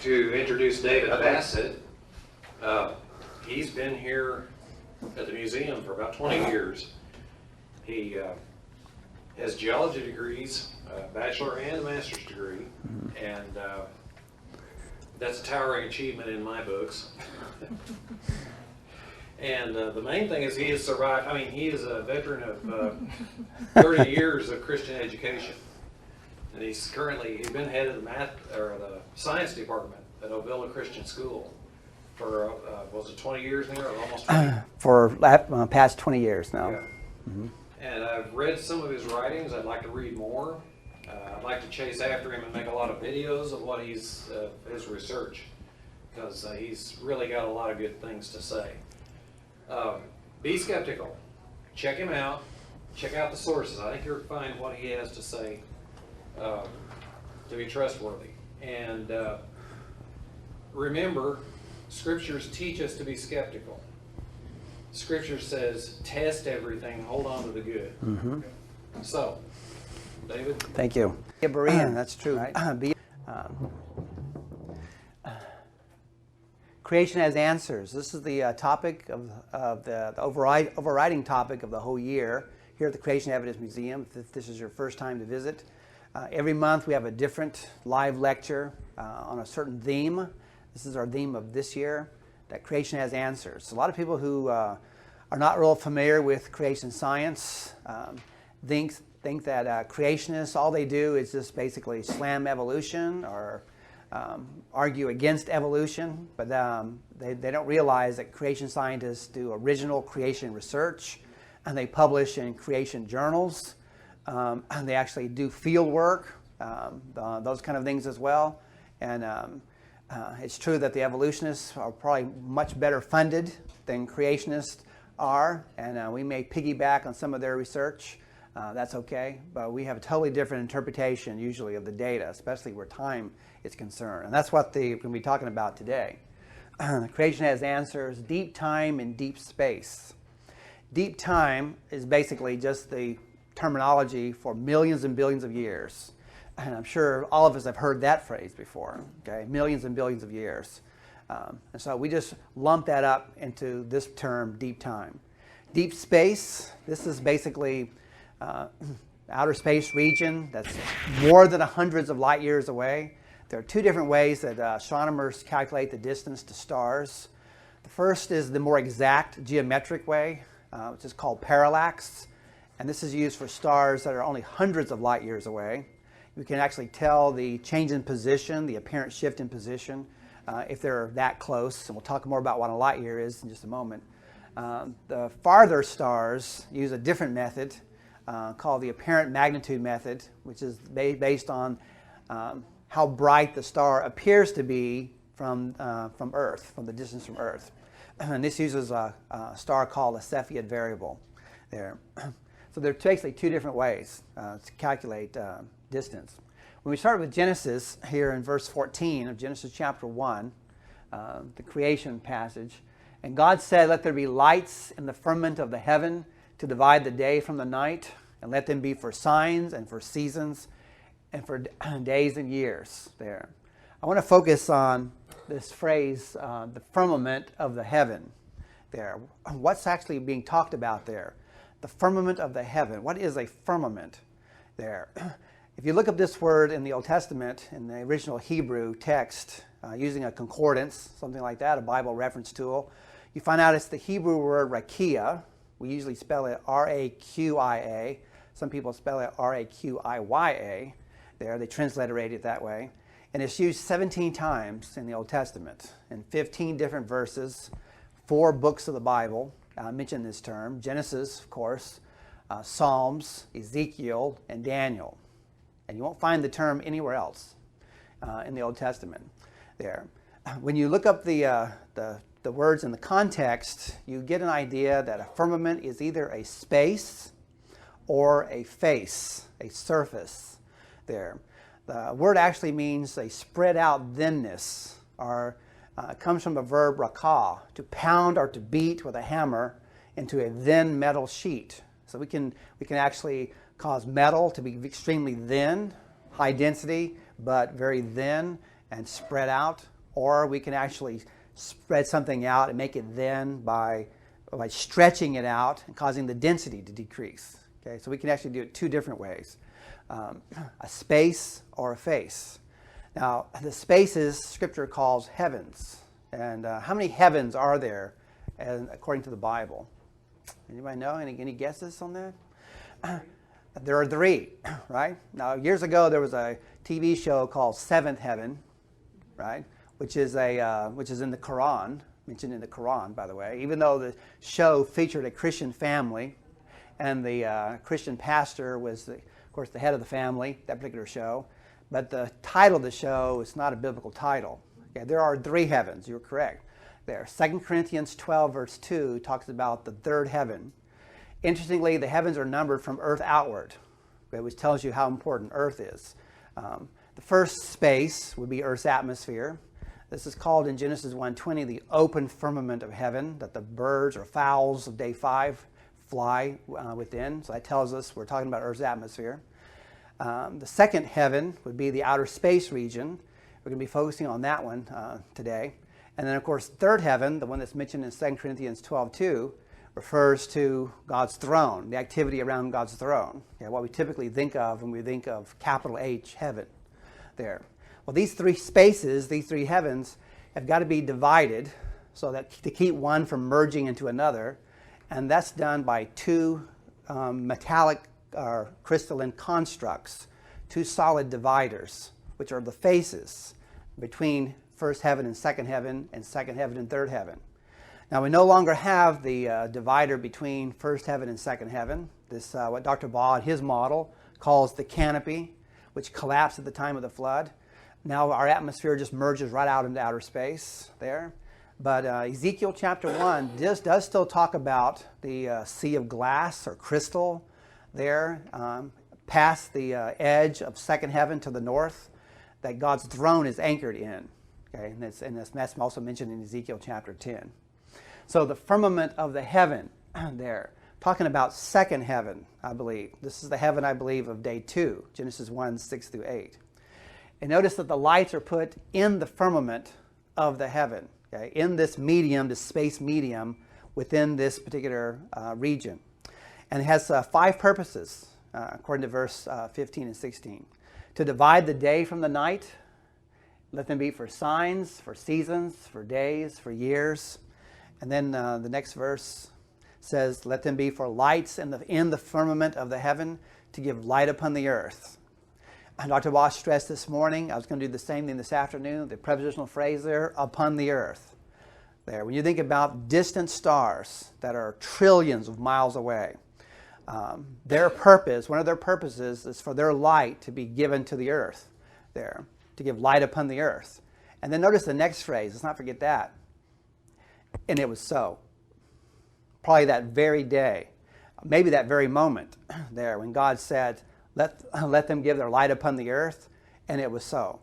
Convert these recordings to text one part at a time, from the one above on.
To introduce David Bassett. He's been here at the museum for about 20 years. He has geology degrees, a bachelor and a master's degree, and that's a towering achievement in my books. And the main thing is he has survived. I mean, he is a veteran of 30 years of Christian education. And he's been head of the science department at Ovilla Christian School for, was it 20 years now, or almost 20? For past 20 years now. Yeah. Mm-hmm. And I've read some of his writings. I'd like to read more. I'd like to chase after him and make a lot of videos of what his research, because he's really got a lot of good things to say. Be skeptical. Check him out. Check out the sources. I think you'll find what he has to say to be trustworthy. And remember, Scriptures teach us to be skeptical. Scripture says, test everything, hold on to the good. Mm-hmm. So, David? Thank you. Yeah, Berean, that's true. Right? Creation has answers. This is the topic of the overriding topic of the whole year here at the Creation Evidence Museum, if this is your first time to visit. Every month we have a different live lecture on a certain theme. This is our theme of this year, that creation has answers. A lot of people who are not real familiar with creation science think that creationists, all they do is just basically slam evolution or argue against evolution, but they don't realize that creation scientists do original creation research, and they publish in creation journals, and they actually do field work, those kind of things as well. And it's true that the evolutionists are probably much better funded than creationists are, and we may piggyback on some of their research. That's okay, but we have a totally different interpretation usually of the data, especially where time is concerned. And that's what we're going to be talking about today. Creation has answers, deep time and deep space. Deep time is basically just the terminology for millions and billions of years. And I'm sure all of us have heard that phrase before, okay? Millions and billions of years. And so we just lump that up into this term, deep time. Deep space, this is basically outer space region that's more than hundreds of light years away. There are two different ways that astronomers calculate the distance to stars. The first is the more exact geometric way, which is called parallax. And this is used for stars that are only hundreds of light years away. We can actually tell the change in position, the apparent shift in position, if they're that close. And we'll talk more about what a light year is in just a moment. The farther stars use a different method called the apparent magnitude method, which is based on how bright the star appears to be from Earth, from the distance from Earth. And this uses a star called a Cepheid variable there. So there are basically two different ways to calculate distance. When we start with Genesis here in verse 14 of Genesis chapter 1, the creation passage, and God said, "Let there be lights in the firmament of the heaven to divide the day from the night, and let them be for signs and for seasons and for days and years." There. I want to focus on this phrase, the firmament of the heaven there. What's actually being talked about there? The firmament of the heaven. What is a firmament there? If you look up this word in the Old Testament, in the original Hebrew text, using a concordance, something like that, a Bible reference tool, you find out it's the Hebrew word rakia. We usually spell it R-A-Q-I-A. Some people spell it R-A-Q-I-Y-A. There, they transliterate it that way. And it's used 17 times in the Old Testament, in 15 different verses, 4 books of the Bible mention this term. Genesis, of course, Psalms, Ezekiel, and Daniel. And you won't find the term anywhere else in the Old Testament there. When you look up the words in the context, you get an idea that a firmament is either a space or a face, a surface there. The word actually means a spread out thinness, or it comes from the verb rakah, to pound or to beat with a hammer into a thin metal sheet. So we can actually cause metal to be extremely thin, high density, but very thin, and spread out, or we can actually spread something out and make it thin by stretching it out and causing the density to decrease. Okay, so we can actually do it two different ways, a space or a face. Now, the spaces Scripture calls heavens. And how many heavens are there according to the Bible? Anybody know? Any guesses on that? There are 3, right? Now, years ago, there was a TV show called Seventh Heaven, right? Which is in the Quran, mentioned in the Quran, by the way. Even though the show featured a Christian family, and the Christian pastor was, of course, the head of the family, that particular show. But the title of the show is not a biblical title. Okay, there are 3 heavens. You're correct. There. 2 Corinthians 12, verse 2 talks about the 3rd heaven. Interestingly, the heavens are numbered from earth outward, okay, which tells you how important earth is. The first space would be earth's atmosphere. This is called in Genesis 1:20 the open firmament of heaven, that the birds or fowls of day 5 fly within. So that tells us we're talking about earth's atmosphere. The second heaven would be the outer space region. We're going to be focusing on that one today. And then, of course, third heaven, the one that's mentioned in 2 Corinthians 12:2, refers to God's throne, the activity around God's throne. Okay, what we typically think of when we think of capital H, heaven, there. Well, these 3 spaces, these 3 heavens, have got to be divided so that to keep one from merging into another. And that's done by 2 metallic or crystalline constructs, 2 solid dividers, which are the faces between first heaven and second heaven and third heaven. Now, we no longer have the divider between first heaven and second heaven. This, what Dr. Baugh, his model, calls the canopy, which collapsed at the time of the flood. Now our atmosphere just merges right out into outer space there. But Ezekiel chapter 1 does still talk about the sea of glass or crystal there, past the edge of second heaven to the north, that God's throne is anchored in. Okay, and that's also mentioned in Ezekiel chapter 10. So the firmament of the heaven there, talking about second heaven, I believe. This is the heaven, I believe, of day 2, Genesis 1, 6 through 8. And notice that the lights are put in the firmament of the heaven, okay, in this medium, this space medium within this particular region. And it has 5 purposes, according to verse 15 and 16. To divide the day from the night, let them be for signs, for seasons, for days, for years. And then the next verse says, let them be for lights in the firmament of the heaven to give light upon the earth. And Dr. Bosch stressed this morning, I was going to do the same thing this afternoon, the prepositional phrase there, upon the earth. There, when you think about distant stars that are trillions of miles away, their purpose, one of their purposes is for their light to be given to the earth there, to give light upon the earth. And then notice the next phrase, let's not forget that. And it was so. Probably that very day, maybe that very moment there when God said, let them give their light upon the earth, and it was so.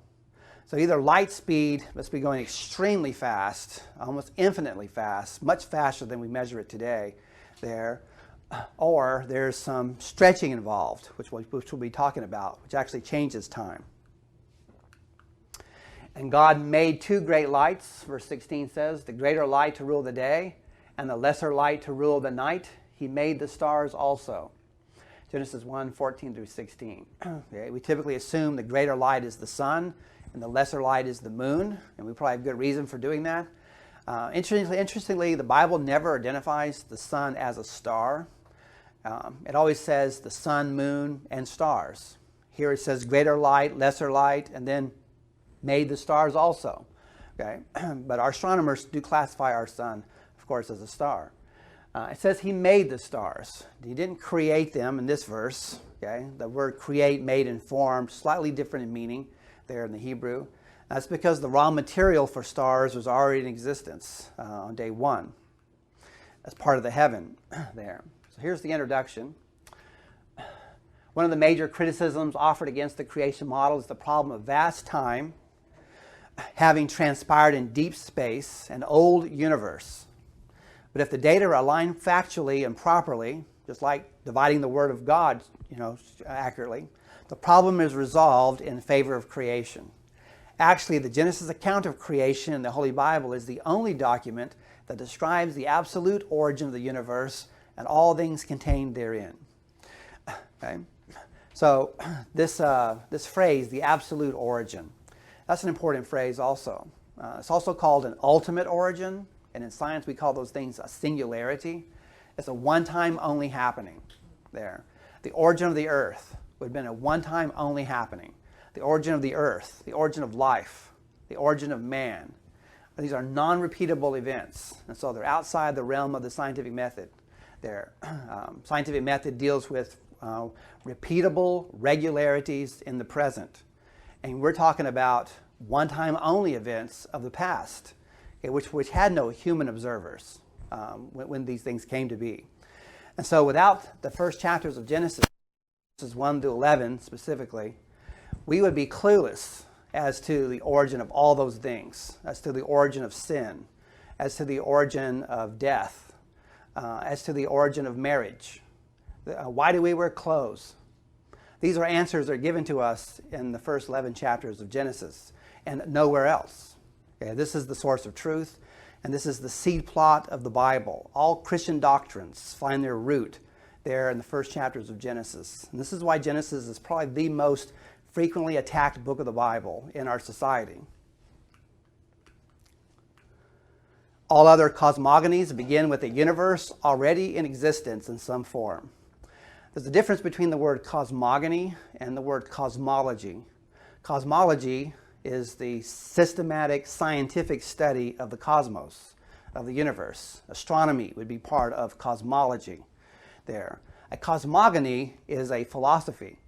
So either light speed must be going extremely fast, almost infinitely fast, much faster than we measure it today there, or there's some stretching involved, which we'll be talking about, which actually changes time. And God made 2 great lights, verse 16 says, the greater light to rule the day and the lesser light to rule the night. He made the stars also. Genesis 1, 14 through 16. Okay, we typically assume the greater light is the sun and the lesser light is the moon, and we probably have good reason for doing that. Interestingly, the Bible never identifies the sun as a star. It always says the sun, moon, and stars. Here it says greater light, lesser light, and then made the stars also. Okay, but our astronomers do classify our sun, of course, as a star. It says he made the stars. He didn't create them in this verse. Okay, the word create, made, and formed, slightly different in meaning there in the Hebrew. That's because the raw material for stars was already in existence on day 1 as part of the heaven there. So here's the introduction. One of the major criticisms offered against the creation model is the problem of vast time having transpired in deep space, an old universe. But if the data are aligned factually and properly, just like dividing the Word of God, accurately, the problem is resolved in favor of creation. Actually, the Genesis account of creation in the Holy Bible is the only document that describes the absolute origin of the universe and all things contained therein. Okay? So this phrase, the absolute origin, that's an important phrase also. It's also called an ultimate origin, and in science we call those things a singularity. It's a one-time only happening there. The origin of the earth would have been a one-time only happening. The origin of the earth, the origin of life, the origin of man. These are non-repeatable events, and so they're outside the realm of the scientific method. Their scientific method deals with repeatable regularities in the present. And we're talking about one-time only events of the past, okay, which had no human observers when these things came to be. And so without the first chapters of Genesis 1 to 11 specifically, we would be clueless as to the origin of all those things, as to the origin of sin, as to the origin of death, as to the origin of marriage. Why do we wear clothes? These are answers that are given to us in the first 11 chapters of Genesis and nowhere else. Okay, this is the source of truth, and this is the seed plot of the Bible. All Christian doctrines find their root there in the first chapters of Genesis. And this is why Genesis is probably the most frequently attacked book of the Bible in our society. All other cosmogonies begin with a universe already in existence in some form. There's a difference between the word cosmogony and the word cosmology. Cosmology is the systematic scientific study of the cosmos, of the universe. Astronomy would be part of cosmology there. A cosmogony is a philosophy.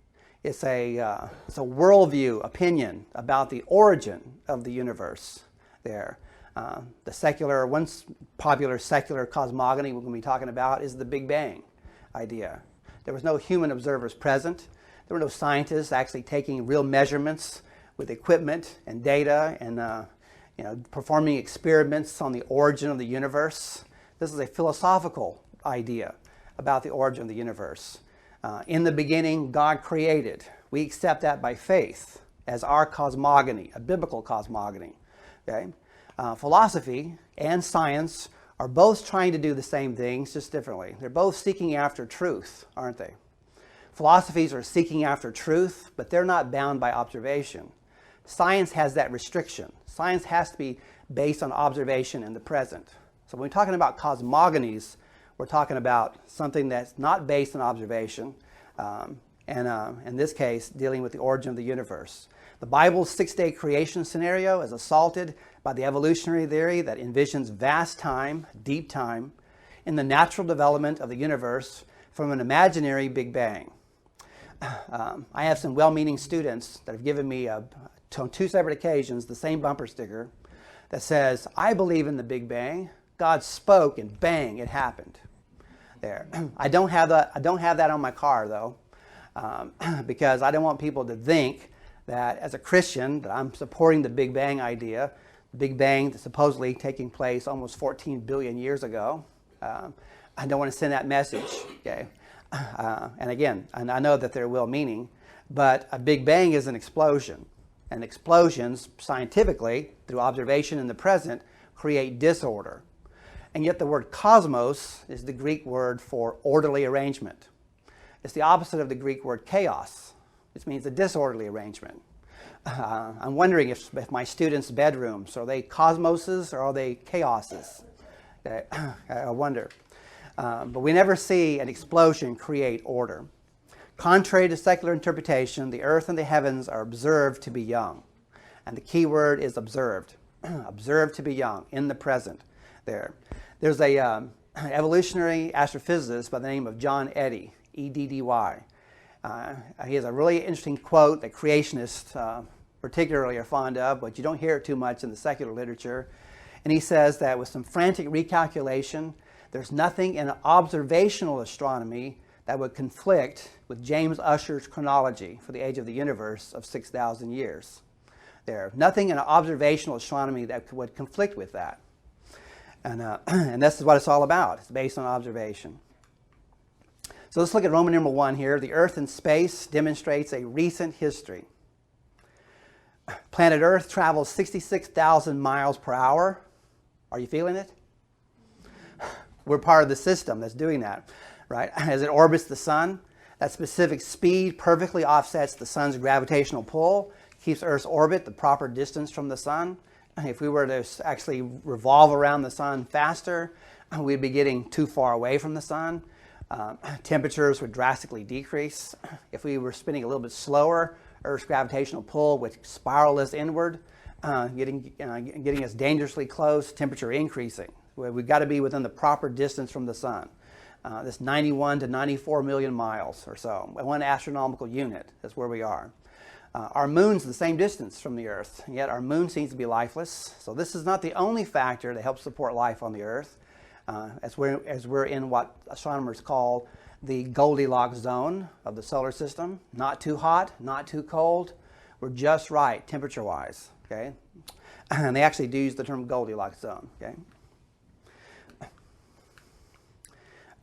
It's a worldview, opinion about the origin of the universe there. The secular, once popular secular cosmogony we're going to be talking about is the Big Bang idea. There was no human observers present. There were no scientists actually taking real measurements with equipment and data and performing experiments on the origin of the universe. This is a philosophical idea about the origin of the universe. In the beginning, God created. We accept that by faith as our cosmogony, a biblical cosmogony. Okay? Philosophy and science are both trying to do the same things, just differently. They're both seeking after truth, aren't they? Philosophies are seeking after truth, but they're not bound by observation. Science has that restriction. Science has to be based on observation in the present. So when we're talking about cosmogonies, we're talking about something that's not based on observation, and in this case, dealing with the origin of the universe. The Bible's 6-day creation scenario is assaulted by the evolutionary theory that envisions vast time, deep time, in the natural development of the universe from an imaginary Big Bang. I have some well-meaning students that have given me, on 2 separate occasions, the same bumper sticker that says, "I believe in the Big Bang. God spoke and bang, it happened." There. I don't have that on my car though, because I don't want people to think that as a Christian that I'm supporting the Big Bang idea, the Big Bang that's supposedly taking place almost 14 billion years ago. I don't want to send that message. Okay, and again, I know that they're well-meaning, but a Big Bang is an explosion, and explosions scientifically through observation in the present create disorder. And yet the word cosmos is the Greek word for orderly arrangement. It's the opposite of the Greek word chaos, which means a disorderly arrangement. I'm wondering if my students' bedrooms, are they cosmoses or are they chaoses? I wonder. But we never see an explosion create order. Contrary to secular interpretation, the earth and the heavens are observed to be young. And the key word is observed. Observed to be young, in the present there. There's a evolutionary astrophysicist by the name of John Eddy, E-D-D-Y. He has a really interesting quote that creationists particularly are fond of, but you don't hear it too much in the secular literature. And he says that with some frantic recalculation, there's nothing in observational astronomy that would conflict with James Ussher's chronology for the age of the universe of 6,000 years. There's nothing in observational astronomy that would conflict with that. And this is what it's all about. It's based on observation. So let's look at Roman numeral 1 here. The earth in space demonstrates a recent history. Planet Earth travels 66,000 miles per hour. Are you feeling it? We're part of the system that's doing that, right? As it orbits the sun, that specific speed perfectly offsets the sun's gravitational pull, keeps Earth's orbit the proper distance from the sun. If we were to actually revolve around the sun faster, we'd be getting too far away from the sun. Temperatures would drastically decrease. If we were spinning a little bit slower, Earth's gravitational pull would spiral us inward, getting us dangerously close, temperature increasing. We've got to be within the proper distance from the sun. This 91 to 94 million miles or so, 1 astronomical unit is where we are. Our moon's the same distance from the Earth, yet our moon seems to be lifeless. So this is not the only factor that helps support life on the Earth, as we're in what astronomers call the Goldilocks zone of the solar system. Not too hot, not too cold. We're just right temperature-wise, okay? And they actually do use the term Goldilocks zone, okay?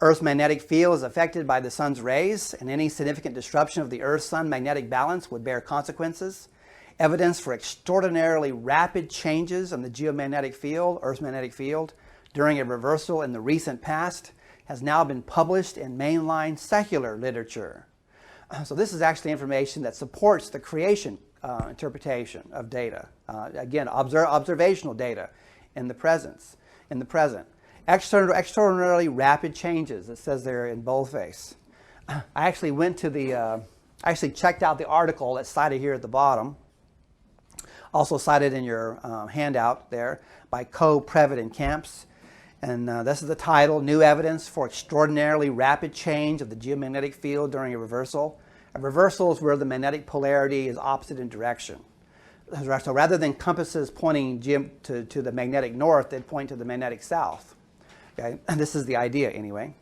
Earth's magnetic field is affected by the sun's rays, and any significant disruption of the Earth-Sun magnetic balance would bear consequences. Evidence for extraordinarily rapid changes in the geomagnetic field, Earth's magnetic field, during a reversal in the recent past has now been published in mainline secular literature. So this is actually information that supports the creation interpretation of data. Again, observational data in the present. Extraordinarily rapid changes, it says there in boldface. I actually went to I actually checked out the article that's cited here at the bottom, also cited in your handout there by Coe, Previtt, and Camps. And this is the title, New Evidence for Extraordinarily Rapid Change of the Geomagnetic Field During a Reversal. A reversal is where the magnetic polarity is opposite in direction. So rather than compasses pointing to the magnetic north, they'd point to the magnetic south. Okay? And this is the idea anyway.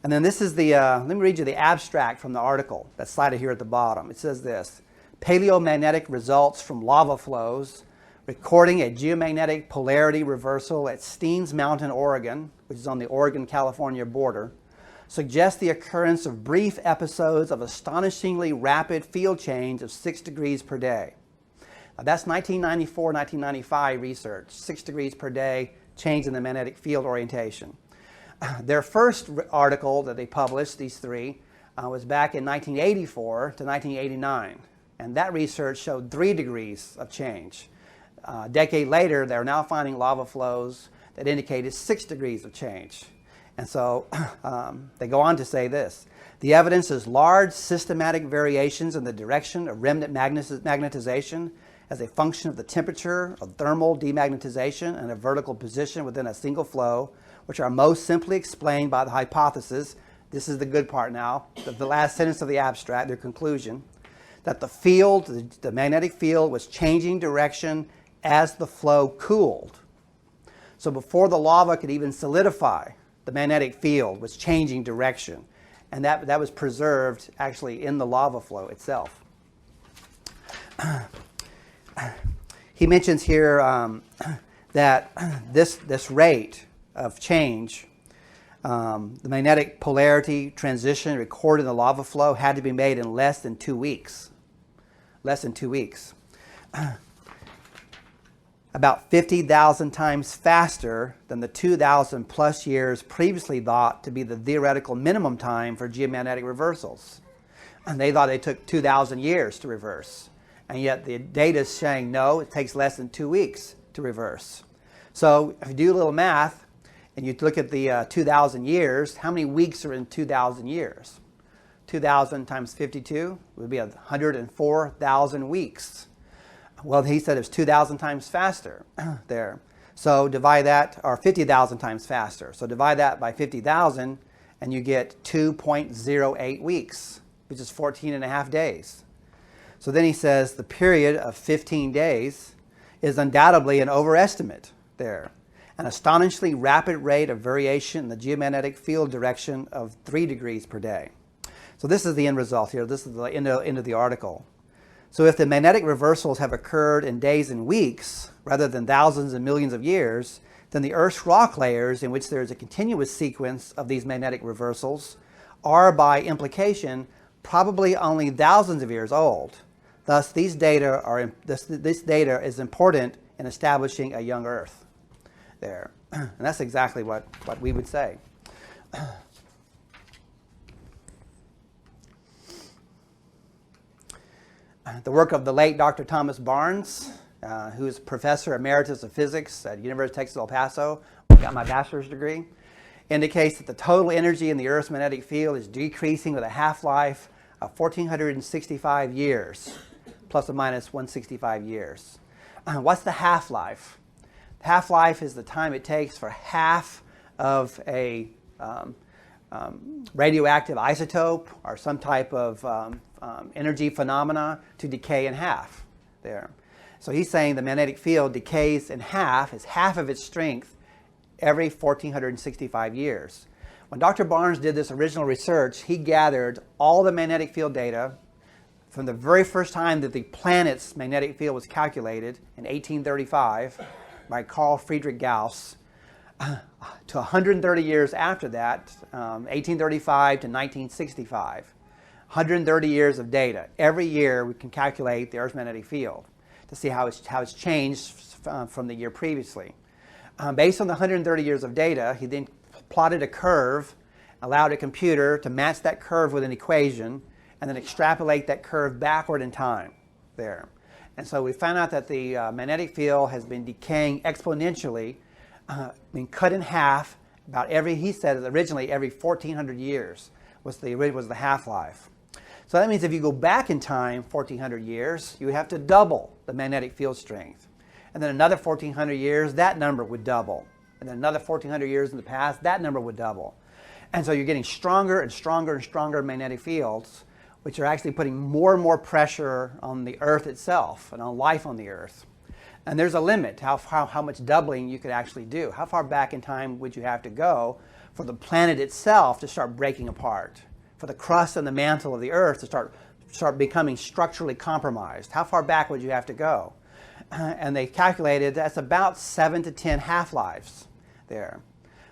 And then this is the, let me read you the abstract from the article that's cited here at the bottom. It says this: paleomagnetic results from lava flows recording a geomagnetic polarity reversal at Steens Mountain, Oregon, which is on the Oregon-California border, suggests the occurrence of brief episodes of astonishingly rapid field change of 6 degrees per day. Now, that's 1994-1995 research, 6 degrees per day change in the magnetic field orientation. Their first article that they published, these three, was back in 1984 to 1989, and that research showed 3 degrees of change. A decade later, they're now finding lava flows that indicated 6 degrees of change. And so they go on to say this: the evidence is large systematic variations in the direction of remnant magnetization as a function of the temperature, of thermal demagnetization, and a vertical position within a single flow, which are most simply explained by the hypothesis, this is the good part now, the last sentence of the abstract, their conclusion, that the field, the magnetic field, was changing direction as the flow cooled. So before the lava could even solidify, the magnetic field was changing direction. And that was preserved actually in the lava flow itself. He mentions here that this rate of change, the magnetic polarity transition recorded in the lava flow, had to be made in less than 2 weeks. Less than 2 weeks. About 50,000 times faster than the 2,000 plus years previously thought to be the theoretical minimum time for geomagnetic reversals. And they thought it took 2,000 years to reverse. And yet the data is saying, no, it takes less than 2 weeks to reverse. So if you do a little math and you look at the 2,000 years, how many weeks are in 2,000 years? 2,000 times 52 would be 104,000 weeks. Well, he said it was 2,000 times faster there. So divide that, or 50,000 times faster. So divide that by 50,000 and you get 2.08 weeks, which is 14 and a half days. So then he says the period of 15 days is undoubtedly an overestimate there. An astonishingly rapid rate of variation in the geomagnetic field direction of 3 degrees per day. So this is the end result here. This is the end of the article. So if the magnetic reversals have occurred in days and weeks, rather than thousands and millions of years, then the Earth's rock layers, in which there is a continuous sequence of these magnetic reversals, are by implication probably only thousands of years old. Thus, this data is important in establishing a young Earth there. And that's exactly what we would say. The work of the late Dr. Thomas Barnes, who is Professor Emeritus of Physics at University of Texas El Paso, where I got my bachelor's degree, indicates that the total energy in the Earth's magnetic field is decreasing with a half-life of 1,465 years, plus or minus 165 years. What's the half-life? Half-life is the time it takes for half of a radioactive isotope or some type of energy phenomena to decay in half there. So he's saying the magnetic field decays in half, is half of its strength every 1,465 years. When Dr. Barnes did this original research, he gathered all the magnetic field data from the very first time that the planet's magnetic field was calculated in 1835 by Carl Friedrich Gauss to 130 years after that, 1835 to 1965. 130 years of data. Every year we can calculate the Earth's magnetic field to see how it's changed from the year previously. Based on the 130 years of data, he then plotted a curve, allowed a computer to match that curve with an equation, and then extrapolate that curve backward in time there. And so we found out that the magnetic field has been decaying exponentially, been cut in half about he said originally every 1,400 years was the half-life. So that means if you go back in time 1,400 years, you would have to double the magnetic field strength. And then another 1,400 years, that number would double. And then another 1,400 years in the past, that number would double. And so you're getting stronger and stronger and stronger magnetic fields, which are actually putting more and more pressure on the Earth itself and on life on the Earth. And there's a limit to how much doubling you could actually do. How far back in time would you have to go for the planet itself to start breaking apart? For the crust and the mantle of the Earth to start becoming structurally compromised? How far back would you have to go? And they calculated that's about 7 to 10 half-lives there.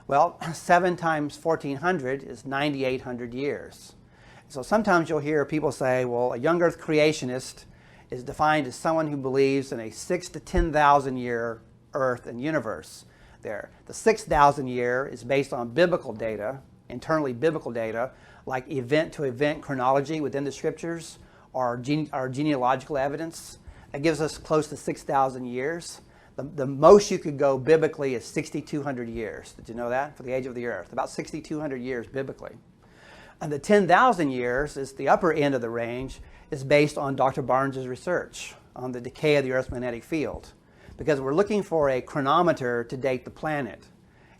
Well, 7 times 1,400 is 9,800 years. So sometimes you'll hear people say, well, a young Earth creationist is defined as someone who believes in a 6,000 to 10,000 year Earth and universe there. The 6,000 year is based on biblical data, internally biblical data, like event-to-event chronology within the scriptures or genealogical evidence. That gives us close to 6,000 years. The most you could go biblically is 6,200 years. Did you know that? For the age of the Earth. About 6,200 years biblically. And the 10,000 years is the upper end of the range, is based on Dr. Barnes' research on the decay of the Earth's magnetic field. Because we're looking for a chronometer to date the planet.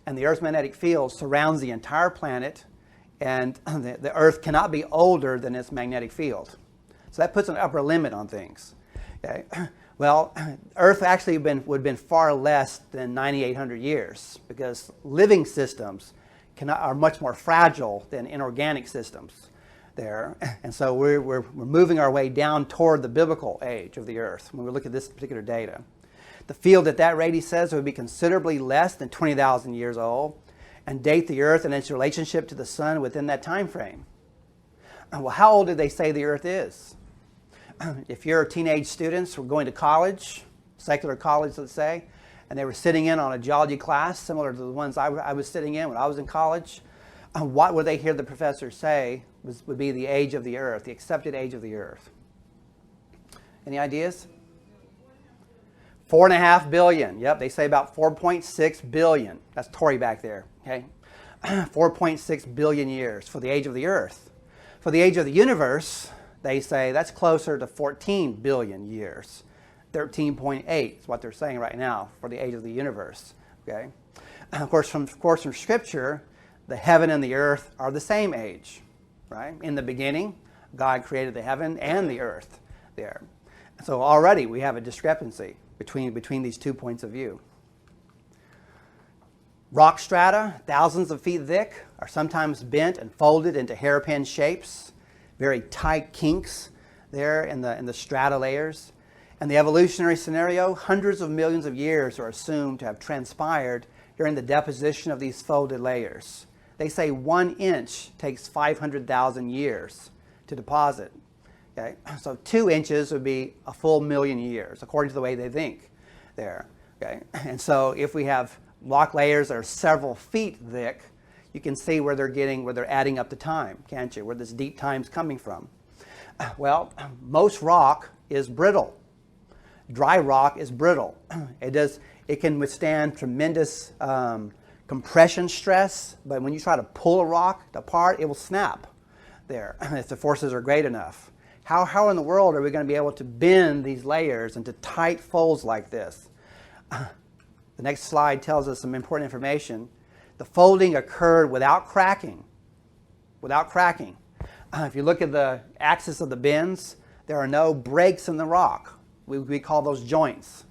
And the Earth's magnetic field surrounds the entire planet, and the Earth cannot be older than its magnetic field. So that puts an upper limit on things. Okay. Well, Earth actually would have been far less than 9,800 years because living systems are much more fragile than inorganic systems there. And so we're moving our way down toward the biblical age of the Earth when we look at this particular data. The field at that rate, he says, would be considerably less than 20,000 years old and date the Earth and its relationship to the sun within that time frame. Well, how old did they say the Earth is? If you're teenage students who are going to college, secular college, let's say, and they were sitting in on a geology class similar to the ones I was sitting in when I was in college, what would they hear the professor say would be the age of the Earth, the accepted age of the Earth? Any ideas? 4.5 billion. Yep, they say about 4.6 billion. That's Tori back there. Okay, 4.6 billion years for the age of the Earth. For the age of the universe, they say that's closer to 14 billion years. 13.8 is what they're saying right now for the age of the universe. Okay, and of course from Scripture, the heaven and the earth are the same age, right? In the beginning, God created the heaven and the earth there. So already we have a discrepancy between these 2 points of view. Rock strata, thousands of feet thick, are sometimes bent and folded into hairpin shapes, very tight kinks there in the strata layers. And the evolutionary scenario, hundreds of millions of years are assumed to have transpired during the deposition of these folded layers. They say 1 inch takes 500,000 years to deposit. Okay? So 2 inches would be a full million years, according to the way they think there. Okay? And so if we have rock layers that are several feet thick, you can see where they're adding up the time, can't you? Where this deep time's coming from. Well, most rock is brittle. Dry rock is brittle. It can withstand tremendous compression stress, but when you try to pull a rock apart, it will snap there if the forces are great enough. How in the world are we going to be able to bend these layers into tight folds like this? The next slide tells us some important information. The folding occurred without cracking. Without cracking. If you look at the axis of the bends, there are no breaks in the rock. We call those joints.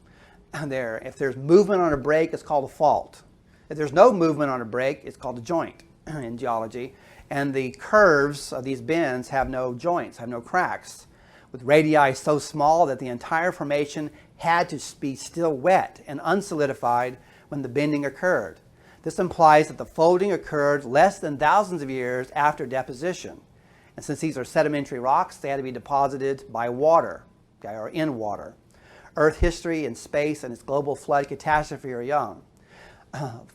If there's movement on a break, it's called a fault. If there's no movement on a break, it's called a joint in geology. And the curves of these bends have no joints, have no cracks, with radii so small that the entire formation had to be still wet and unsolidified when the bending occurred. This implies that the folding occurred less than thousands of years after deposition. And since these are sedimentary rocks, they had to be deposited by water, okay, or in water. Earth history and space and its global flood catastrophe are young.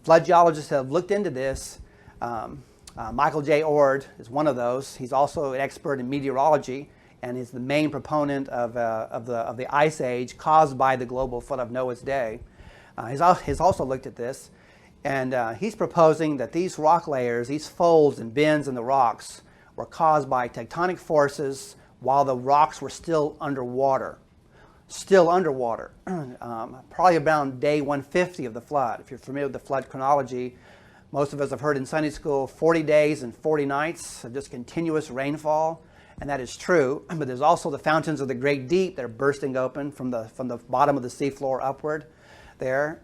Flood geologists have looked into this. Michael J. Ord is one of those. He's also an expert in meteorology and is the main proponent of the ice age caused by the global flood of Noah's day. He's also looked at this, and he's proposing that these rock layers, these folds and bends in the rocks, were caused by tectonic forces while the rocks were still underwater. Still underwater, probably around day 150 of the flood. If you're familiar with the flood chronology, most of us have heard in Sunday school 40 days and 40 nights of just continuous rainfall, and that is true. But there's also the fountains of the great deep that are bursting open from the bottom of the seafloor upward there.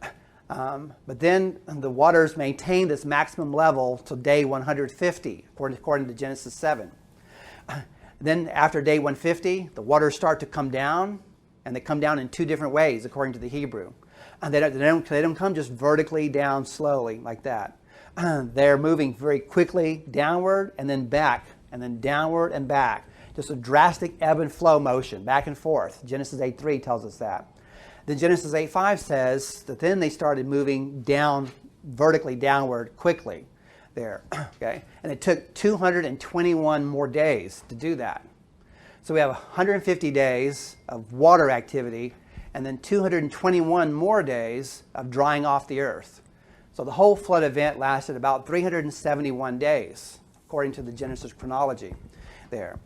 But then the waters maintain this maximum level till day 150, according to Genesis 7. Then after day 150, the waters start to come down, and they come down in 2 different ways, according to the Hebrew. And they don't come just vertically down slowly like that. They're moving very quickly downward and then back, and then downward and back. Just a drastic ebb and flow motion, back and forth. Genesis 8:3 tells us that. Then Genesis 8:5 says that then they started moving down, vertically downward quickly there. Okay? And it took 221 more days to do that. So we have 150 days of water activity and then 221 more days of drying off the earth. So the whole flood event lasted about 371 days, according to the Genesis chronology there.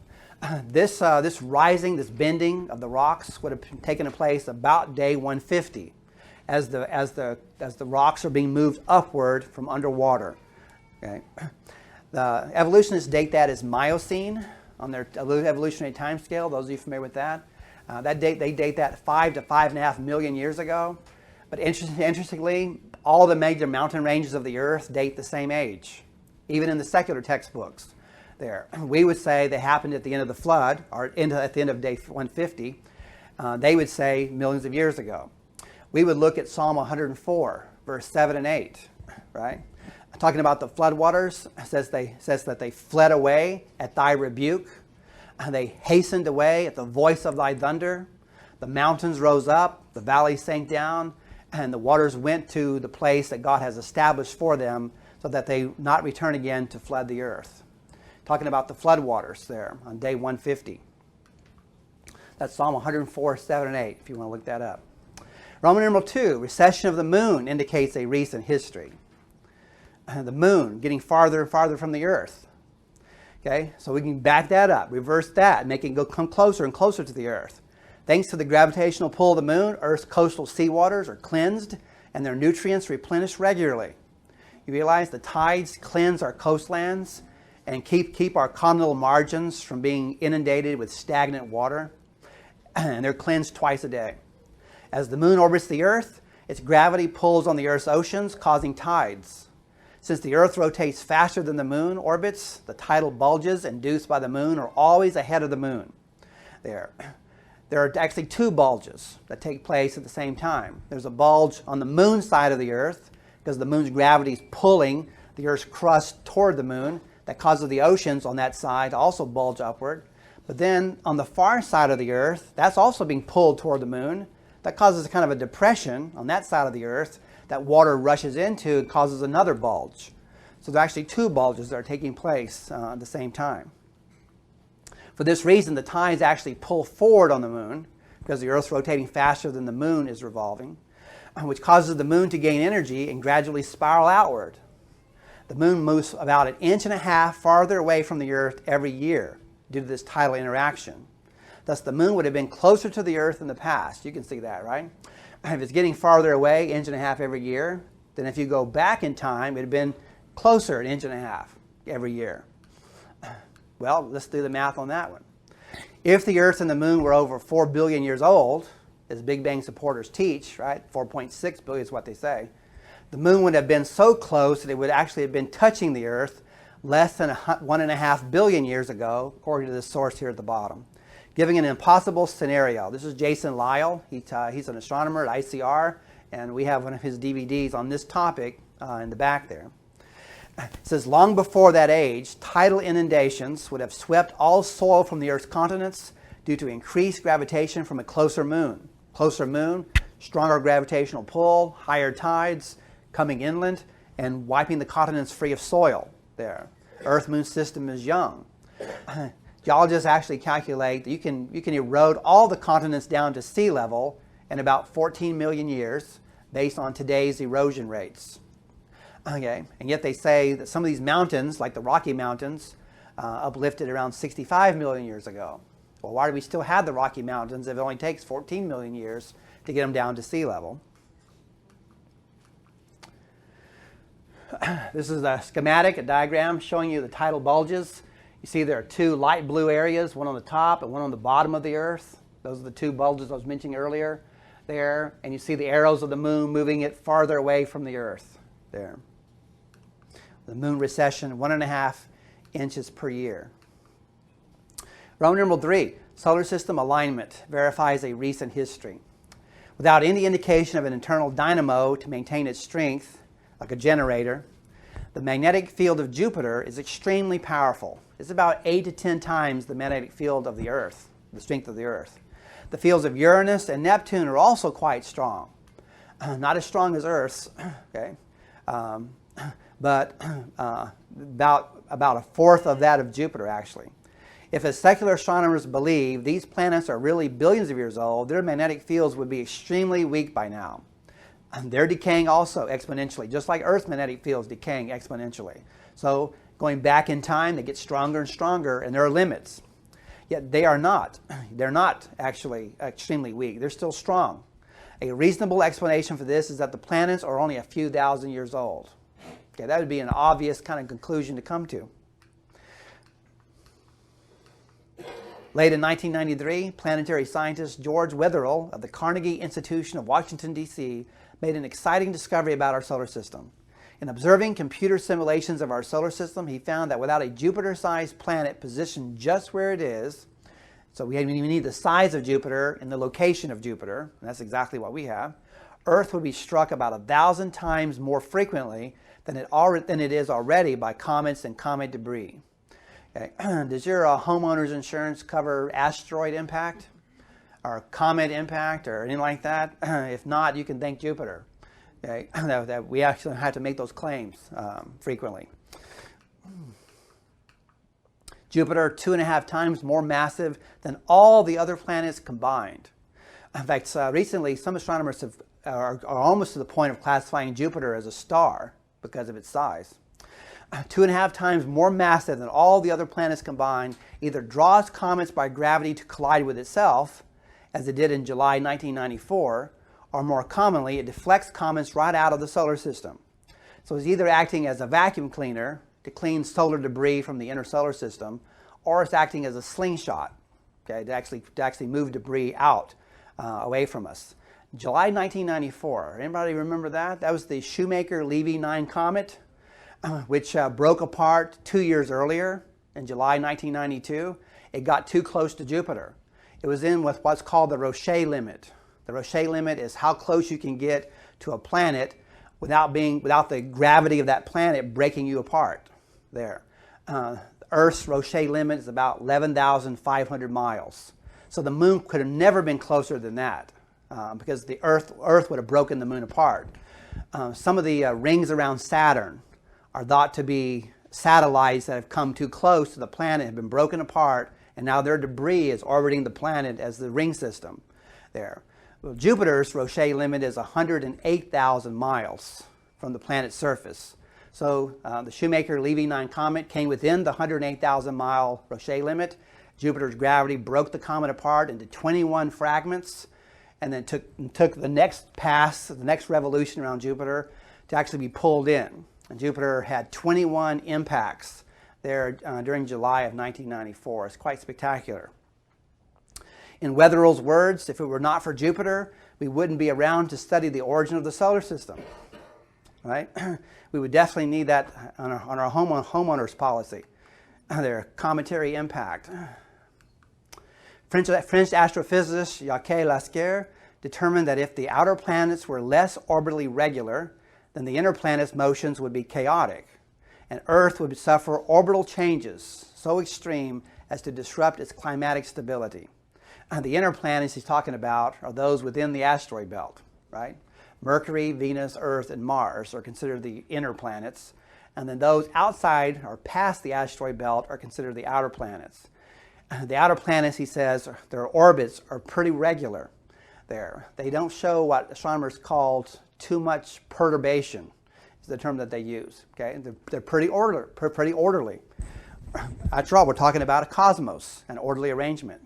This rising, this bending of the rocks would have taken place about day 150 as the rocks are being moved upward from underwater. Okay? The evolutionists date that as Miocene on their evolutionary time scale. Those of you familiar with that? They date that 5 to 5.5 million years ago. But interestingly, all the major mountain ranges of the earth date the same age, even in the secular textbooks. There, we would say they happened at the end of the flood, or at the end of day 150. They would say millions of years ago. We would look at Psalm 104, verse 7 and 8, right? Talking about the floodwaters, says that they fled away at thy rebuke. They hastened away at the voice of thy thunder. The mountains rose up, the valleys sank down, and the waters went to the place that God has established for them so that they not return again to flood the earth. Talking about the floodwaters there on day 150. That's Psalm 104, 7 and 8, if you want to look that up. Roman numeral 2, recession of the moon indicates a recent history. The moon getting farther and farther from the earth. Okay, so we can back that up, reverse that, make it come closer and closer to the earth. Thanks to the gravitational pull of the moon, Earth's coastal seawaters are cleansed and their nutrients replenished regularly. You realize the tides cleanse our coastlands and keep our continental margins from being inundated with stagnant water. And they're cleansed twice a day. As the moon orbits the earth, its gravity pulls on the earth's oceans, causing tides. Since the earth rotates faster than the moon orbits, the tidal bulges induced by the moon are always ahead of the moon. There are actually 2 bulges that take place at the same time. There's a bulge on the moon side of the earth because the moon's gravity is pulling the earth's crust toward the moon. That causes the oceans on that side to also bulge upward. But then on the far side of the Earth, that's also being pulled toward the moon. That causes kind of a depression on that side of the Earth that water rushes into and causes another bulge. So there are actually two bulges that are taking place at the same time. For this reason, the tides actually pull forward on the moon because the Earth's rotating faster than the moon is revolving, which causes the moon to gain energy and gradually spiral outward. The moon moves about 1.5 inches farther away from the Earth every year due to this tidal interaction. Thus, the moon would have been closer to the Earth in the past. You can see that, right? If it's getting farther away, 1.5 inches every year, then if you go back in time, it would have been closer 1.5 inches every year. Well, let's do the math on that one. If the Earth and the moon were over 4 billion years old, as Big Bang supporters teach, right? 4.6 billion is what they say. The moon would have been so close that it would actually have been touching the Earth less than 1.5 billion years ago, according to this source here at the bottom, giving an impossible scenario. This is Jason Lyle. He's an astronomer at ICR, and we have one of his DVDs on this topic in the back there. It says, long before that age, tidal inundations would have swept all soil from the Earth's continents due to increased gravitation from a closer moon. Closer moon, stronger gravitational pull, higher tides coming inland, and wiping the continents free of soil there. Earth-Moon system is young. Geologists actually calculate that you can erode all the continents down to sea level in about 14 million years based on today's erosion rates. Okay, and yet they say that some of these mountains, like the Rocky Mountains, uplifted around 65 million years ago. Well, why do we still have the Rocky Mountains if it only takes 14 million years to get them down to sea level? This is a schematic, a diagram showing you the tidal bulges. You see there are two light blue areas, one on the top and one on the bottom of the Earth. Those are the two bulges I was mentioning earlier there. And you see the arrows of the moon moving it farther away from the Earth there. The moon recession, 1.5 inches per year. Roman numeral 3, solar system alignment verifies a recent history. Without any indication of an internal dynamo to maintain its strength, like a generator, the magnetic field of Jupiter is extremely powerful. It's about 8 to 10 times the magnetic field of the Earth, the strength of the Earth. The fields of Uranus and Neptune are also quite strong. Not as strong as Earth's, okay? But about a fourth of that of Jupiter, actually. If, as secular astronomers believe, these planets are really billions of years old, their magnetic fields would be extremely weak by now. They're decaying also exponentially, just like Earth's magnetic fields decaying exponentially. So going back in time, they get stronger and stronger, and there are limits. Yet they are not. They're not actually extremely weak. They're still strong. A reasonable explanation for this is that the planets are only a few thousand years old. Okay, that would be an obvious kind of conclusion to come to. Late in 1993, planetary scientist George Wetherill of the Carnegie Institution of Washington, D.C., made an exciting discovery about our solar system. In observing computer simulations of our solar system, he found that without a Jupiter-sized planet positioned just where it is, so we need the size of Jupiter and the location of Jupiter, and that's exactly what we have, Earth would be struck about 1,000 times more frequently than it is already by comets and comet debris. Okay. Does your homeowner's insurance cover asteroid impact or comet impact or anything like that? If not, you can thank Jupiter. Okay. that we actually have to make those claims frequently. Jupiter, 2.5 times more massive than all the other planets combined. In fact, recently some astronomers are almost to the point of classifying Jupiter as a star because of its size. 2.5 times more massive than all the other planets combined, either draws comets by gravity to collide with itself, as it did in July 1994, or more commonly, it deflects comets right out of the solar system. So it's either acting as a vacuum cleaner to clean solar debris from the inner solar system, or it's acting as a slingshot, okay, to actually move debris out away from us. July 1994, anybody remember that? That was the Shoemaker-Levy 9 comet, which broke apart 2 years earlier in July 1992. It got too close to Jupiter. It was in with what's called the Roche limit. The Roche limit is how close you can get to a planet without the gravity of that planet breaking you apart there. Earth's Roche limit is about 11,500 miles. So the moon could have never been closer than that because the Earth would have broken the moon apart. Some of the rings around Saturn are thought to be satellites that have come too close to the planet, have been broken apart, and now their debris is orbiting the planet as the ring system there. Well, Jupiter's Roche limit is 108,000 miles from the planet's surface. So the Shoemaker-Levy 9 comet came within the 108,000 mile Roche limit. Jupiter's gravity broke the comet apart into 21 fragments, and then took the next pass, the next revolution around Jupiter to actually be pulled in. And Jupiter had 21 impacts there during July of 1994. It's quite spectacular. In Wetherell's words, if it were not for Jupiter, we wouldn't be around to study the origin of the solar system. Right? We would definitely need that on our homeowners policy. Their cometary impact. French astrophysicist Jacques Lasquer determined that if the outer planets were less orbitally regular, then the inner planets' motions would be chaotic, and Earth would suffer orbital changes so extreme as to disrupt its climatic stability. The inner planets he's talking about are those within the asteroid belt, right? Mercury, Venus, Earth, and Mars are considered the inner planets, and then those outside or past the asteroid belt are considered the outer planets. The outer planets, he says, their orbits are pretty regular there. They don't show what astronomers call too much perturbation, is the term that they use. Okay? They're pretty orderly. After all, we're talking about a cosmos, an orderly arrangement.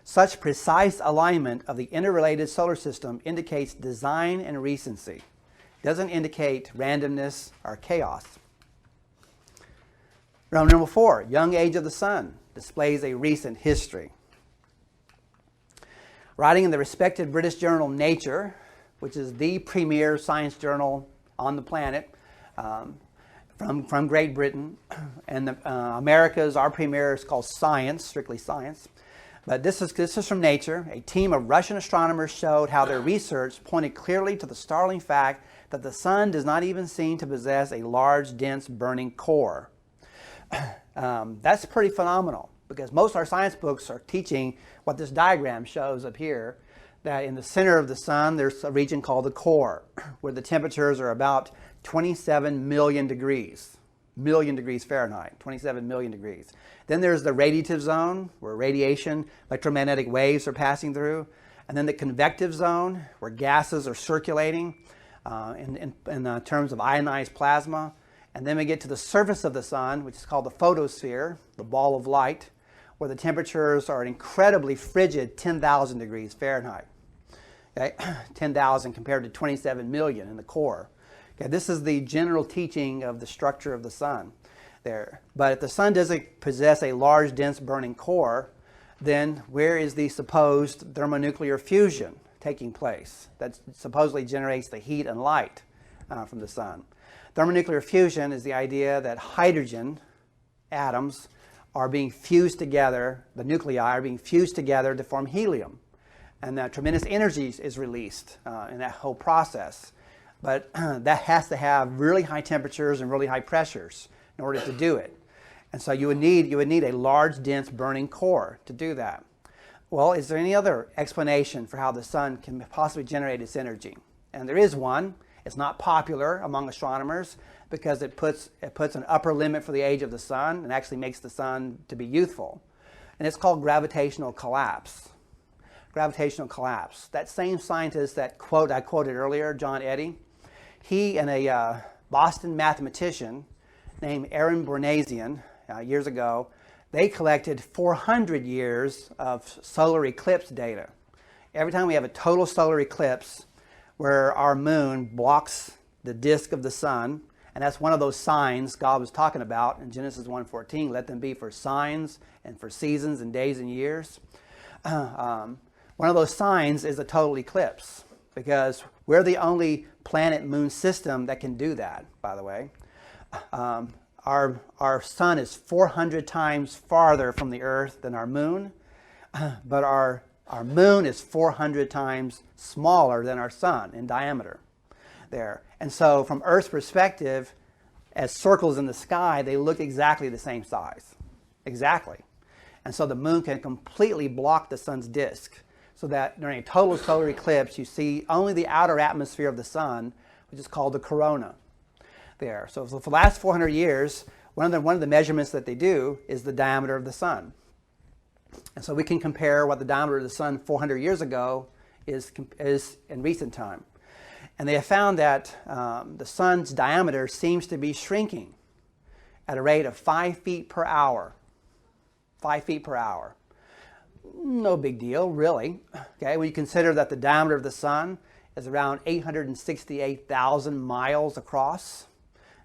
Such precise alignment of the interrelated solar system indicates design and recency. It doesn't indicate randomness or chaos. Round number 4, young age of the sun displays a recent history. Writing in the respected British journal Nature, which is the premier science journal on the planet, from Great Britain, and America's, our premier is called Science, strictly Science. But this is from Nature. A team of Russian astronomers showed how their research pointed clearly to the startling fact that the sun does not even seem to possess a large, dense, burning core. That's pretty phenomenal, because most of our science books are teaching what this diagram shows up here, that in the center of the sun there's a region called the core, where the temperatures are about 27 million degrees Fahrenheit, 27 million degrees. Then there's the radiative zone, where radiation, electromagnetic waves are passing through. And then the convective zone, where gases are circulating in terms of ionized plasma. And then we get to the surface of the sun, which is called the photosphere, the ball of light, where the temperatures are incredibly frigid, 10,000 degrees Fahrenheit. Okay? 10,000 compared to 27 million in the core. Okay, this is the general teaching of the structure of the sun there. But if the sun doesn't possess a large, dense, burning core, then where is the supposed thermonuclear fusion taking place that supposedly generates the heat and light from the sun? Thermonuclear fusion is the idea that hydrogen atoms are being fused together, the nuclei are being fused together to form helium. And that tremendous energy is released in that whole process. But that has to have really high temperatures and really high pressures in order to do it. And so you would need a large, dense, burning core to do that. Well, is there any other explanation for how the sun can possibly generate its energy? And there is one. It's not popular among astronomers because it puts an upper limit for the age of the sun and actually makes the sun to be youthful. And it's called gravitational collapse. Gravitational collapse. That same scientist that I quoted earlier, John Eddy, he and a Boston mathematician named Aaron Bornasian years ago, they collected 400 years of solar eclipse data. Every time we have a total solar eclipse where our moon blocks the disk of the sun, and that's one of those signs God was talking about in Genesis 1:14, let them be for signs and for seasons and days and years. One of those signs is a total eclipse, because we're the only planet-moon system that can do that, by the way. Our sun is 400 times farther from the Earth than our moon, but our moon is 400 times smaller than our sun in diameter there. And so from Earth's perspective, as circles in the sky, they look exactly the same size. Exactly. And so the moon can completely block the sun's disk, so that during a total solar eclipse, you see only the outer atmosphere of the sun, which is called the corona there. So for the last 400 years, one of the measurements that they do is the diameter of the sun. And so we can compare what the diameter of the sun 400 years ago is in recent time. And they have found that the sun's diameter seems to be shrinking at a rate of 5 feet per hour. 5 feet per hour. No big deal, really. Okay, when you consider that the diameter of the sun is around 868,000 miles across.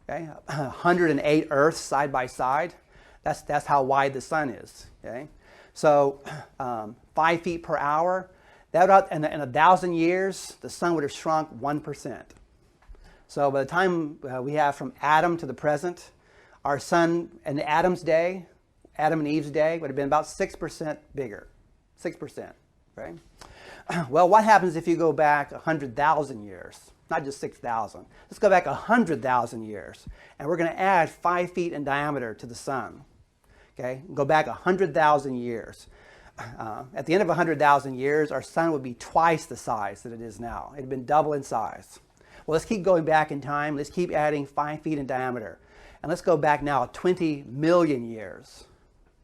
Okay, 108 Earths side by side. That's how wide the sun is. Okay, so 5 feet per hour. That in 1,000 years, the sun would have shrunk 1%. So by the time we have from Adam to the present, our sun in Adam's day, Adam and Eve's day, would have been about 6% bigger. 6%. Right? Well, what happens if you go back 100,000 years? Not just 6,000. Let's go back 100,000 years. And we're going to add 5 feet in diameter to the sun. Okay? Go back 100,000 years. At the end of 100,000 years, our sun would be twice the size that it is now. It had been double in size. Well, let's keep going back in time. Let's keep adding 5 feet in diameter. And let's go back now 20 million years.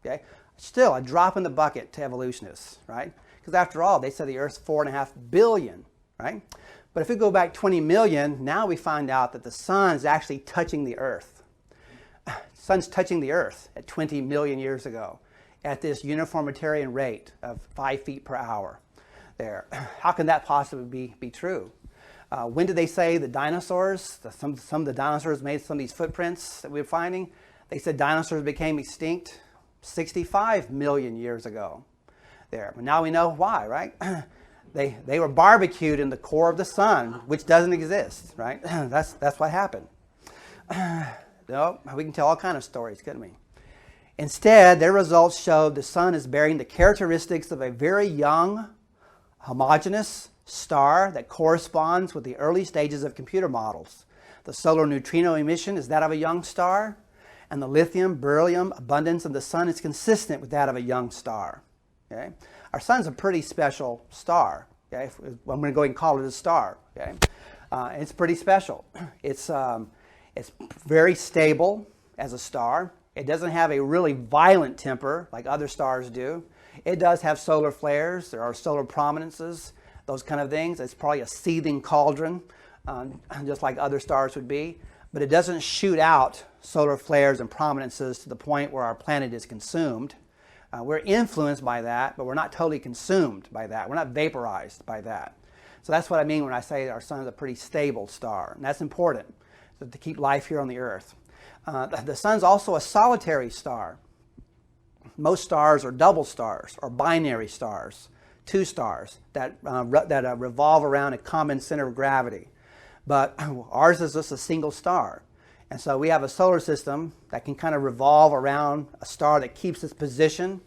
Okay? Still a drop in the bucket to evolutionists, right? Because after all, they said the Earth's 4.5 billion, right? But if we go back 20 million, now we find out that the sun is actually touching the Earth. The sun's touching the Earth at 20 million years ago at this uniformitarian rate of 5 feet per hour there. How can that possibly be true? When did they say the dinosaurs, some of the dinosaurs made some of these footprints that we're finding? They said dinosaurs became extinct 65 million years ago there. But now we know why, right? They were barbecued in the core of the sun, which doesn't exist, right? That's what happened. No, we can tell all kinds of stories, couldn't we? Instead, their results showed the sun is bearing the characteristics of a very young, homogeneous star that corresponds with the early stages of computer models. The solar neutrino emission is that of a young star, and the lithium, beryllium abundance of the sun is consistent with that of a young star. Okay? Our sun's a pretty special star. Okay? I'm going to go ahead and call it a star. Okay? It's pretty special. It's very stable as a star. It doesn't have a really violent temper like other stars do. It does have solar flares. There are solar prominences, those kind of things. It's probably a seething cauldron, just like other stars would be. But it doesn't shoot out solar flares and prominences to the point where our planet is consumed. We're influenced by that, but we're not totally consumed by that. We're not vaporized by that. So that's what I mean when I say our sun is a pretty stable star. And that's important to keep life here on the Earth. The sun's also a solitary star. Most stars are double stars or binary stars, two stars that revolve around a common center of gravity. But ours is just a single star. And so we have a solar system that can kind of revolve around a star that keeps its position.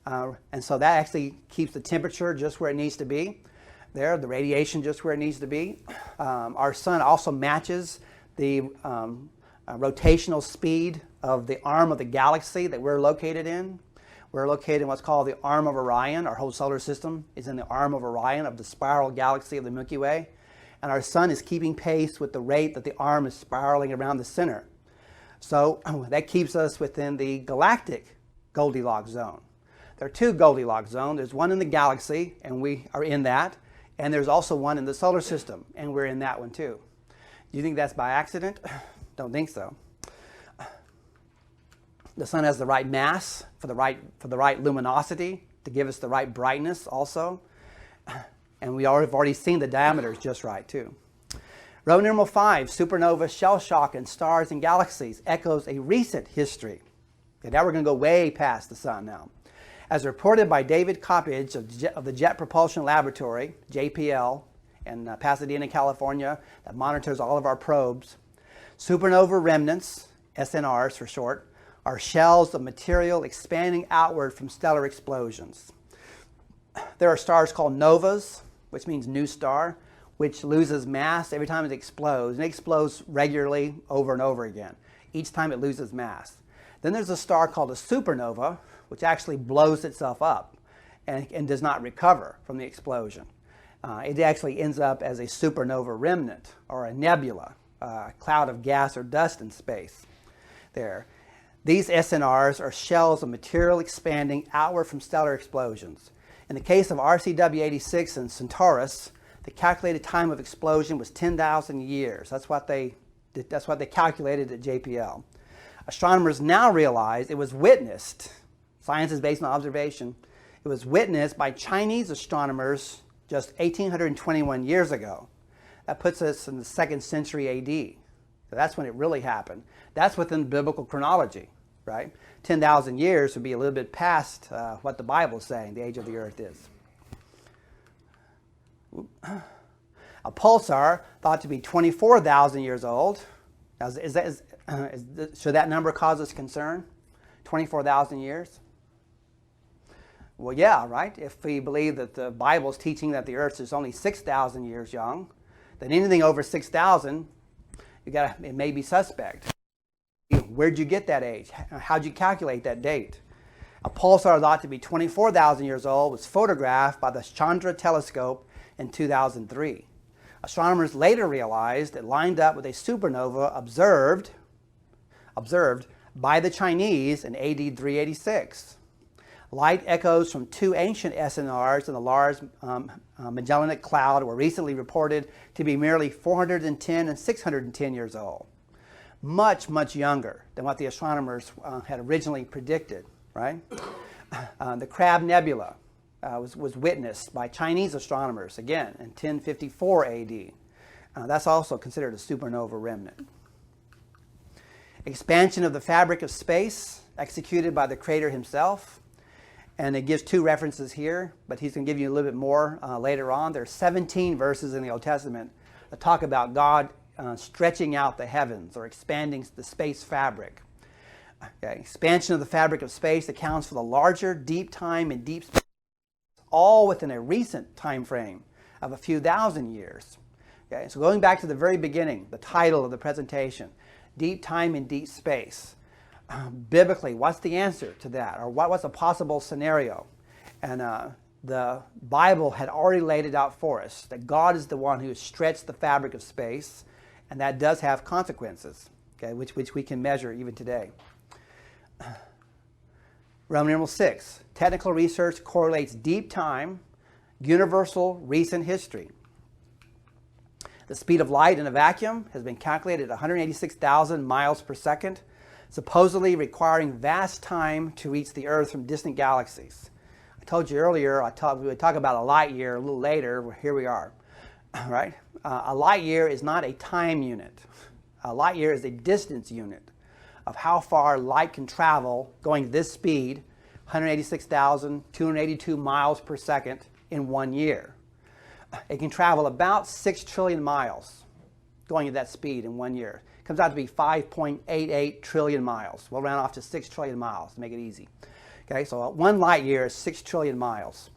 And so that actually keeps the temperature just where it needs to be. There, the radiation just where it needs to be. Our sun also matches the rotational speed of the arm of the galaxy that we're located in. We're located in what's called the arm of Orion. Our whole solar system is in the arm of Orion of the spiral galaxy of the Milky Way. And our sun is keeping pace with the rate that the arm is spiraling around the center. So that keeps us within the galactic Goldilocks zone. There are two Goldilocks zones. There's one in the galaxy, and we are in that. And there's also one in the solar system, and we're in that one too. Do you think that's by accident? Don't think so. The sun has the right mass for the right luminosity to give us the right brightness also. And we have already seen the diameters just right too. Row numeral 5, supernova, shell shock, and stars and galaxies echoes a recent history. Okay, now we're going to go way past the sun now. As reported by David Coppedge of the Jet Propulsion Laboratory, JPL, in Pasadena, California, that monitors all of our probes, supernova remnants, SNRs for short, are shells of material expanding outward from stellar explosions. There are stars called novas, which means new star, which loses mass every time it explodes. And it explodes regularly over and over again. Each time it loses mass. Then there's a star called a supernova, which actually blows itself up and does not recover from the explosion. It actually ends up as a supernova remnant or a nebula, a cloud of gas or dust in space there. These SNRs are shells of material expanding outward from stellar explosions. In the case of RCW86 and Centaurus, the calculated time of explosion was 10,000 years. That's what they calculated at JPL. Astronomers now realize it was witnessed, science is based on observation, it was witnessed by Chinese astronomers just 1,821 years ago. That puts us in the 2nd century AD. So that's when it really happened. That's within biblical chronology, right? 10,000 years would be a little bit past what the Bible is saying the age of the earth is. A pulsar thought to be 24,000 years old. Now, should that number cause us concern? 24,000 years? Well, yeah, right? If we believe that the Bible is teaching that the earth is only 6,000 years young, then anything over 6,000, it may be suspect. Where'd you get that age? How'd you calculate that date? A pulsar thought to be 24,000 years old was photographed by the Chandra telescope in 2003. Astronomers later realized it lined up with a supernova observed by the Chinese in AD 386. Light echoes from 2 ancient SNRs in the Large Magellanic Cloud were recently reported to be merely 410 and 610 years old. Much, much younger than what the astronomers had originally predicted, right? The Crab Nebula was witnessed by Chinese astronomers, again, in 1054 AD. That's also considered a supernova remnant. Expansion of the fabric of space, executed by the Creator himself. And it gives 2 references here, but he's going to give you a little bit more later on. There are 17 verses in the Old Testament that talk about God stretching out the heavens or expanding the space fabric. Okay. Expansion of the fabric of space accounts for the larger deep time and deep space, all within a recent time frame of a few thousand years. Okay. So going back to the very beginning, the title of the presentation, Deep Time and Deep Space. Biblically, what's the answer to that? Or what's a possible scenario? And the Bible had already laid it out for us, that God is the one who has stretched the fabric of space, and that does have consequences, okay, which we can measure even today. Roman numeral 6, technical research correlates deep time, universal recent history. The speed of light in a vacuum has been calculated at 186,000 miles per second, supposedly requiring vast time to reach the Earth from distant galaxies. I told you earlier, we would talk about a light year a little later. Here we are, right? A light year is not a time unit. A light year is a distance unit of how far light can travel going this speed, 186,282 miles per second in 1 year. It can travel about 6 trillion miles going at that speed in 1 year. It comes out to be 5.88 trillion miles. We'll round off to 6 trillion miles to make it easy. Okay, so 1 light year is 6 trillion miles.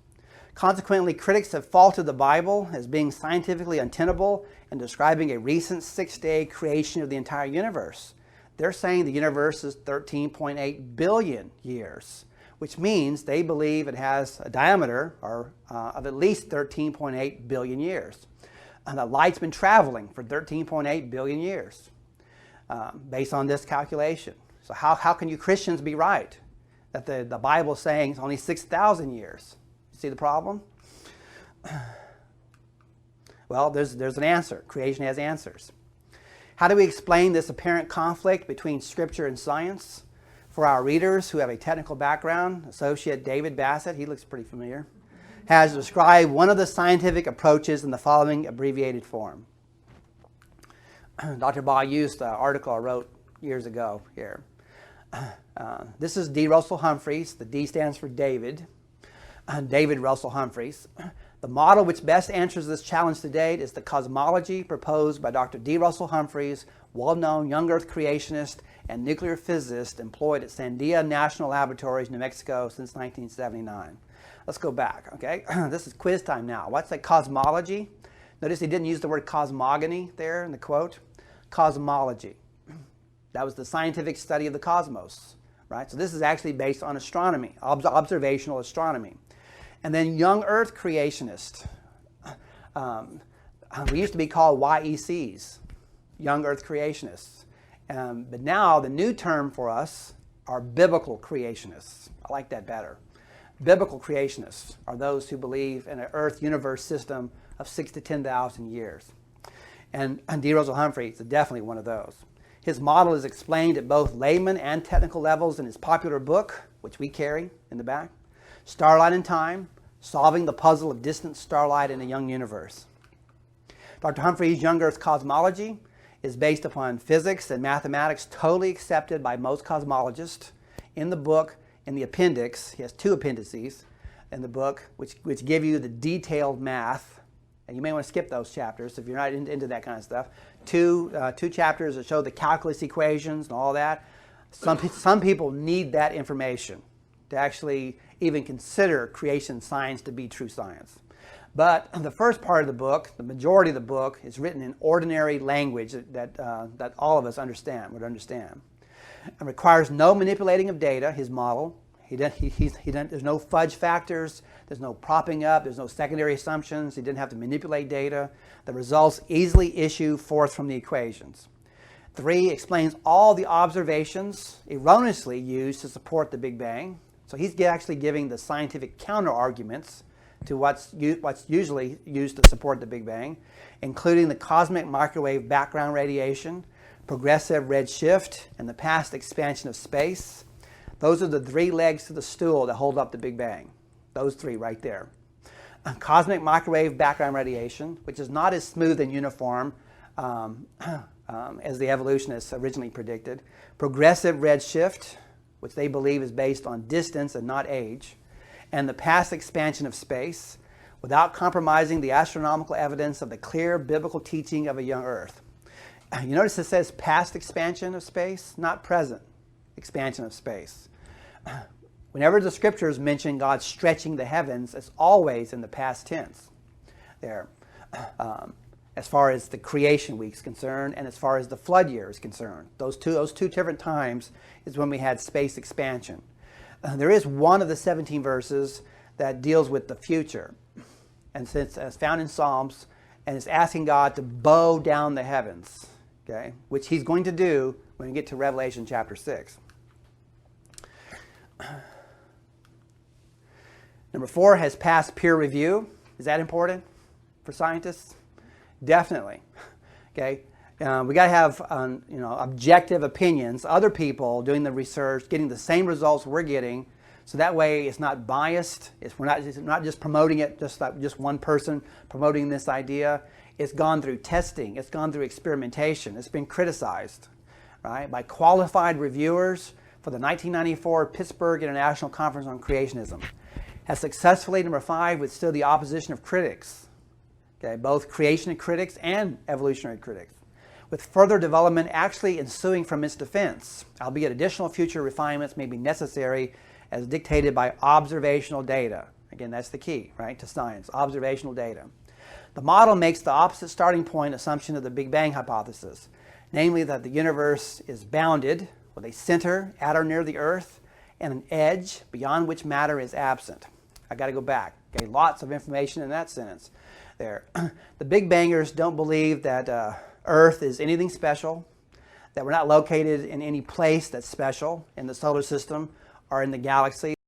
Consequently, critics have faulted the Bible as being scientifically untenable and describing a recent 6-day creation of the entire universe. They're saying the universe is 13.8 billion years, which means they believe it has a diameter of at least 13.8 billion years. And the light's been traveling for 13.8 billion years based on this calculation. So how can you Christians be right that the Bible is saying it's only 6,000 years? You see the problem? Well, there's an answer. Creation has answers. How do we explain this apparent conflict between Scripture and science? For our readers who have a technical background, Associate David Bassett, he looks pretty familiar, has described one of the scientific approaches in the following abbreviated form. Dr. Baugh used an article I wrote years ago here. This is D. Russell Humphreys. The D stands for David. David Russell Humphreys. The model which best answers this challenge to date is the cosmology proposed by Dr. D. Russell Humphreys, well-known young Earth creationist and nuclear physicist employed at Sandia National Laboratories, New Mexico since 1979. Let's go back, okay? This is quiz time now. What's a cosmology? Notice he didn't use the word cosmogony there in the quote. Cosmology. That was the scientific study of the cosmos. right? So this is actually based on astronomy, observational astronomy. And then young Earth creationists. We used to be called YECs, young Earth creationists. But now the new term for us are biblical creationists. I like that better. Biblical creationists are those who believe in an Earth universe system of 6,000 to 10,000 years. And D. Russell Humphrey is definitely one of those. His model is explained at both layman and technical levels in his popular book, which we carry in the back, Starlight in Time, Solving the Puzzle of Distant Starlight in a Young Universe. Dr. Humphrey's young Earth cosmology is based upon physics and mathematics totally accepted by most cosmologists. In the book, in the appendix, he has 2 appendices in the book which give you the detailed math. And you may want to skip those chapters if you're not into that kind of stuff. Two chapters that show the calculus equations and all that. Some people need that information to actually even consider creation science to be true science. But the first part of the book, the majority of the book, is written in ordinary language that all of us would understand. It requires no manipulating of data, his model. There's no fudge factors, there's no propping up, there's no secondary assumptions, he didn't have to manipulate data. The results easily issue forth from the equations. 3, explains all the observations erroneously used to support the Big Bang. So he's actually giving the scientific counter-arguments to what's usually used to support the Big Bang, including the cosmic microwave background radiation, progressive redshift, and the past expansion of space. Those are the 3 legs to the stool that hold up the Big Bang. Those 3 right there. Cosmic microwave background radiation, which is not as smooth and uniform as the evolutionists originally predicted. Progressive redshift, which they believe is based on distance and not age. And the past expansion of space, without compromising the astronomical evidence of the clear biblical teaching of a young Earth. You notice it says past expansion of space, not present expansion of space. Whenever the scriptures mention God stretching the heavens, it's always in the past tense there, as far as the creation week is concerned and as far as the flood year is concerned. Those two different times is when we had space expansion. There is one of the 17 verses that deals with the future, and since it's found in Psalms, and it's asking God to bow down the heavens, okay, which he's going to do when we get to Revelation chapter 6. Number 4 has passed peer review. Is that important for scientists? Definitely. Okay, we got to have objective opinions. Other people doing the research, getting the same results we're getting, so that way it's not biased. We're not just promoting it, just one person promoting this idea. It's gone through testing. It's gone through experimentation. It's been criticized, right, by qualified reviewers for the 1994 Pittsburgh International Conference on Creationism. Has successfully, number 5, withstood the opposition of critics, okay, both creation critics and evolutionary critics, with further development actually ensuing from its defense, albeit additional future refinements may be necessary as dictated by observational data. Again, that's the key, right, to science, observational data. The model makes the opposite starting point assumption of the Big Bang hypothesis, namely that the universe is bounded with a center at or near the Earth and an edge beyond which matter is absent. I got to go back. Okay, lots of information in that sentence there. The Big Bangers don't believe that Earth is anything special, that we're not located in any place that's special in the solar system or in the galaxy.